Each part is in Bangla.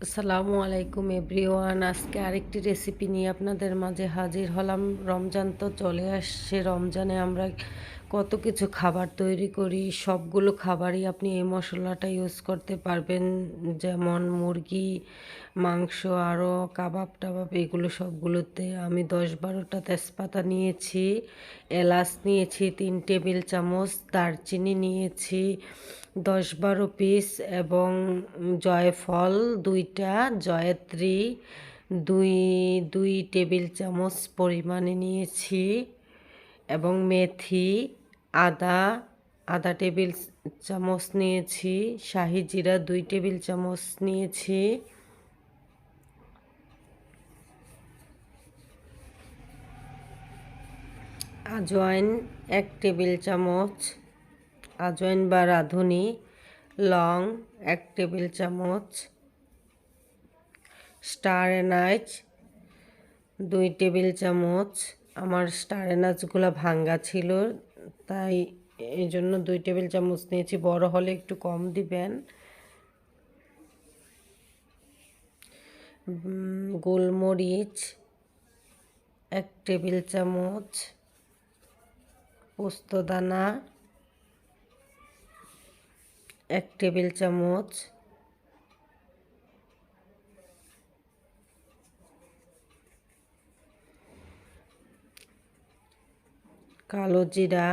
আসসালামু আলাইকুম এভরিওয়ান। আজকে আরেকটি রেসিপি নিয়ে আপনাদের মাঝে হাজির হলাম। রমজান তো চলে আসছে। রমজানে আমরা কত কিছু খাবার তৈরি করি। সবগুলো খাবারই আপনি এই মশলাটা ইউজ করতে পারবেন, যেমন মুরগি, মাংস, আরও কাবাব টাবাব, এগুলো সবগুলোতে। আমি 10-12টা তেজপাতা নিয়েছি, এলাচ নিয়েছি 3 টেবিল চামচ, দারচিনি নিয়েছি 10-12 পিস, এবং জয়ফল 2টা, জয়ত্রী দুই 2 টেবিল চামচ পরিমাণে নিয়েছি, এবং মেথি, আদা আধা টেবিল চামচ নিয়েছি, শাহি জিরা 2 টেবিল চামচ নিয়েছি, আজওয়াইন 1 টেবিল চামচ, আজওয়াইন বা রাঁধুনি, লং 1 টেবিল চামচ, স্টার এনাচ 2 টেবিল চামচ। আমার স্টার এনাচগুলো ভাঙ্গা ছিল, তাই এই জন্য 2 টেবিল চামচ নিয়েছি, বড় হলে একটু কম দিবেন। গোলমরিচ 1 টেবিল চামচ, পোস্তদানা 1 টেবিল চামচ, কালো জিরা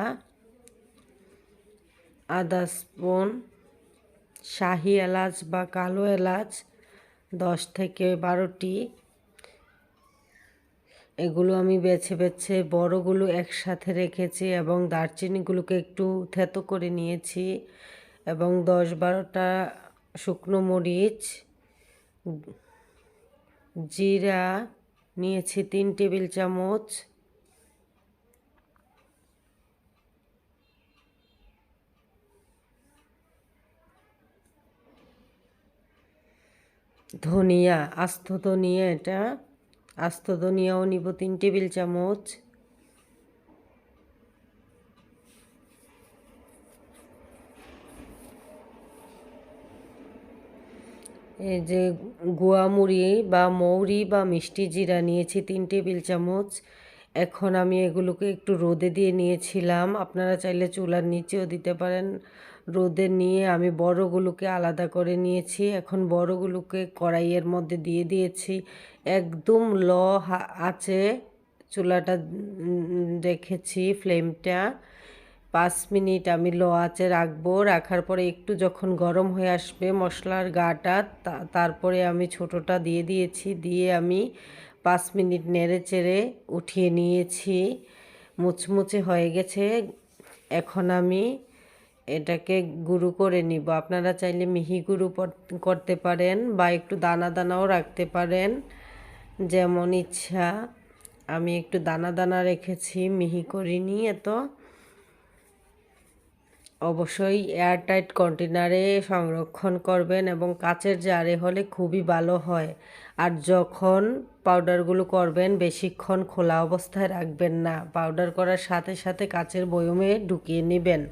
আধা স্পুন, শাহি এলাচ বা কালো এলাচ 10 থেকে 12টি। এগুলো আমি বেছে বেছে বড়গুলো একসাথে রেখেছি, এবং দারচিনিগুলোকে একটু থেতো করে নিয়েছি, এবং 10-12টা শুকনো মরিচ, জিরা নিয়েছি 3 টেবিল চামচ, ধনিয়া, আস্ত ধনিয়া, এটা আস্ত ধনিয়াও নিব 3 টেবিল চামচ, এই যে গুয়ামুড়ি বা মৌরি বা মিষ্টি জিরা নিয়েছি 3 টেবিল চামচ। এখন আমি এগুলোকে একটু রোদে দিয়ে নিয়েছিলাম, আপনারা চাইলে চুলার নিচেও দিতে পারেন। রোদে নিয়ে আমি বড়গুলোকে আলাদা করে নিয়েছি। এখন বড়গুলোকে কড়াইয়ের মধ্যে দিয়ে দিয়েছি, একদম আছে চুলাটা রেখেছি ফ্লেমটা। 5 মিনিট আমি লো আঁচে রাখবো। রাখার পরে একটু যখন গরম হয়ে আসবে মশলার গাটা, তারপরে আমি ছোটোটা দিয়ে দিয়েছি, দিয়ে আমি 5 মিনিট নেড়ে চেড়ে উঠিয়ে নিয়েছি। মুচমুচে হয়ে গেছে। এখন আমি এটাকে গুঁড়ো করে নিব। আপনারা চাইলে মিহি গুঁড়ো করতে পারেন, বা একটু দানা দানাও রাখতে পারেন, যেমন ইচ্ছা। আমি একটু দানা দানা রেখেছি, মিহি করিনি এত। অবশ্যই এয়ারটাইট কন্টেনারে সংরক্ষণ করবেন, এবং কাচের জারে হলে খুবই ভালো হয়। আর যখন পাউডারগুলো করবেন বেশিক্ষণ খোলা অবস্থায় রাখবেন না, পাউডার করার সাথে সাথে কাচের বয়মে ঢুকিয়ে নেবেন,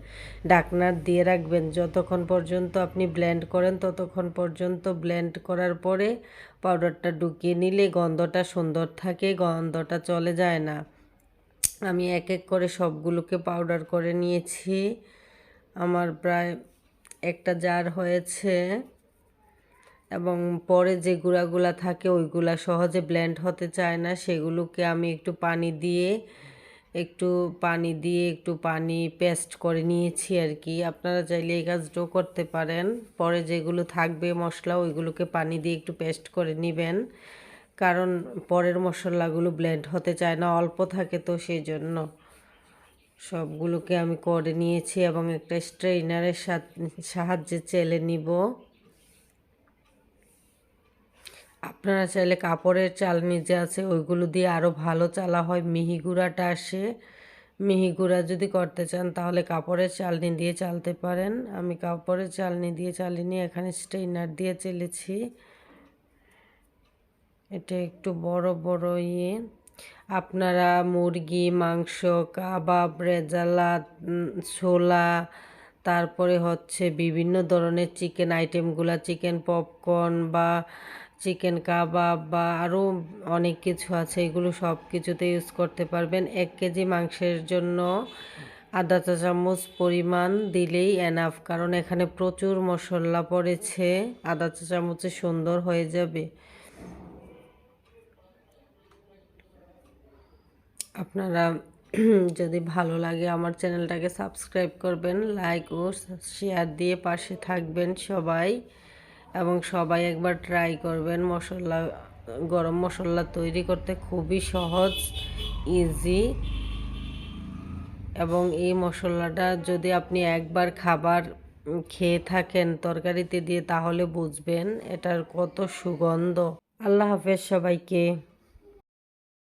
ঢাকনা দিয়ে রাখবেন। যতক্ষণ পর্যন্ত আপনি ব্লেন্ড করেন ততক্ষণ পর্যন্ত ব্লেন্ড করার পরে পাউডারটা ঢুকিয়ে নিলে গন্ধটা সুন্দর থাকে, গন্ধটা চলে যায় না। আমি এক এক করে সবগুলোকে পাউডার করে নিয়েছি। আমার প্রায় একটা জার হয়েছে, এবং পরে যে গুঁড়াগুলা থাকে ওইগুলা সহজে ব্লেন্ড হতে চায় না, সেগুলোকে আমি একটু পানি পেস্ট করে নিয়েছি আর কি। আপনারা চাইলে এই কাজটাও করতে পারেন। পরে যেগুলো থাকবে মশলা ওইগুলোকে পানি দিয়ে একটু পেস্ট করে নেবেন, কারণ পরের মশলাগুলো ব্লেন্ড হতে চায় না, অল্প থাকে তো সেই জন্য। সবগুলোকে আমি করে নিয়েছি, এবং একটা স্ট্রেইনারের সাহায্যে চেলে নিব। আপনারা চাইলে কাপড়ের চালনি যে আছে ওইগুলো দিয়ে আরও ভালো চালা হয়, মিহি গুঁড়াটা আসে। মিহি গুঁড়া যদি করতে চান তাহলে কাপড়ের চালনি দিয়ে চালতে পারেন। আমি কাপড়ের চালনি দিয়ে চালিনি, এখানে স্ট্রেইনার দিয়ে চেলেছি। এটা একটু বড় বড় আপনারা মুরগি, মাংস, কাবাব, রেজালা, ছোলা, তারপরে হচ্ছে বিভিন্ন ধরনের চিকেন আইটেমগুলা, চিকেন পপকর্ন বা চিকেন কাবাব বা আরও অনেক কিছু আছে, এগুলো সব কিছুতে ইউজ করতে পারবেন। 1 কেজি মাংসের জন্য আধা চা চামচ পরিমাণ দিলেই এনাফ, কারণ এখানে প্রচুর মশলা পড়েছে। আধা চা চামচে সুন্দর হয়ে যাবে। আপনারা যদি ভালো লাগে আমার চ্যানেলটাকে সাবস্ক্রাইব করবেন, লাইক ও শেয়ার দিয়ে পাশে থাকবেন সবাই, এবং সবাই একবার ট্রাই করবেন। গরম মশলা তৈরি করতে খুবই সহজ, ইজি, এবং এই মশলাটা যদি আপনি একবার খাবার খেয়ে থাকেন তরকারিতে দিয়ে, তাহলে বুঝবেন এটার কত সুগন্ধ। আল্লাহ হাফেজ সবাইকে।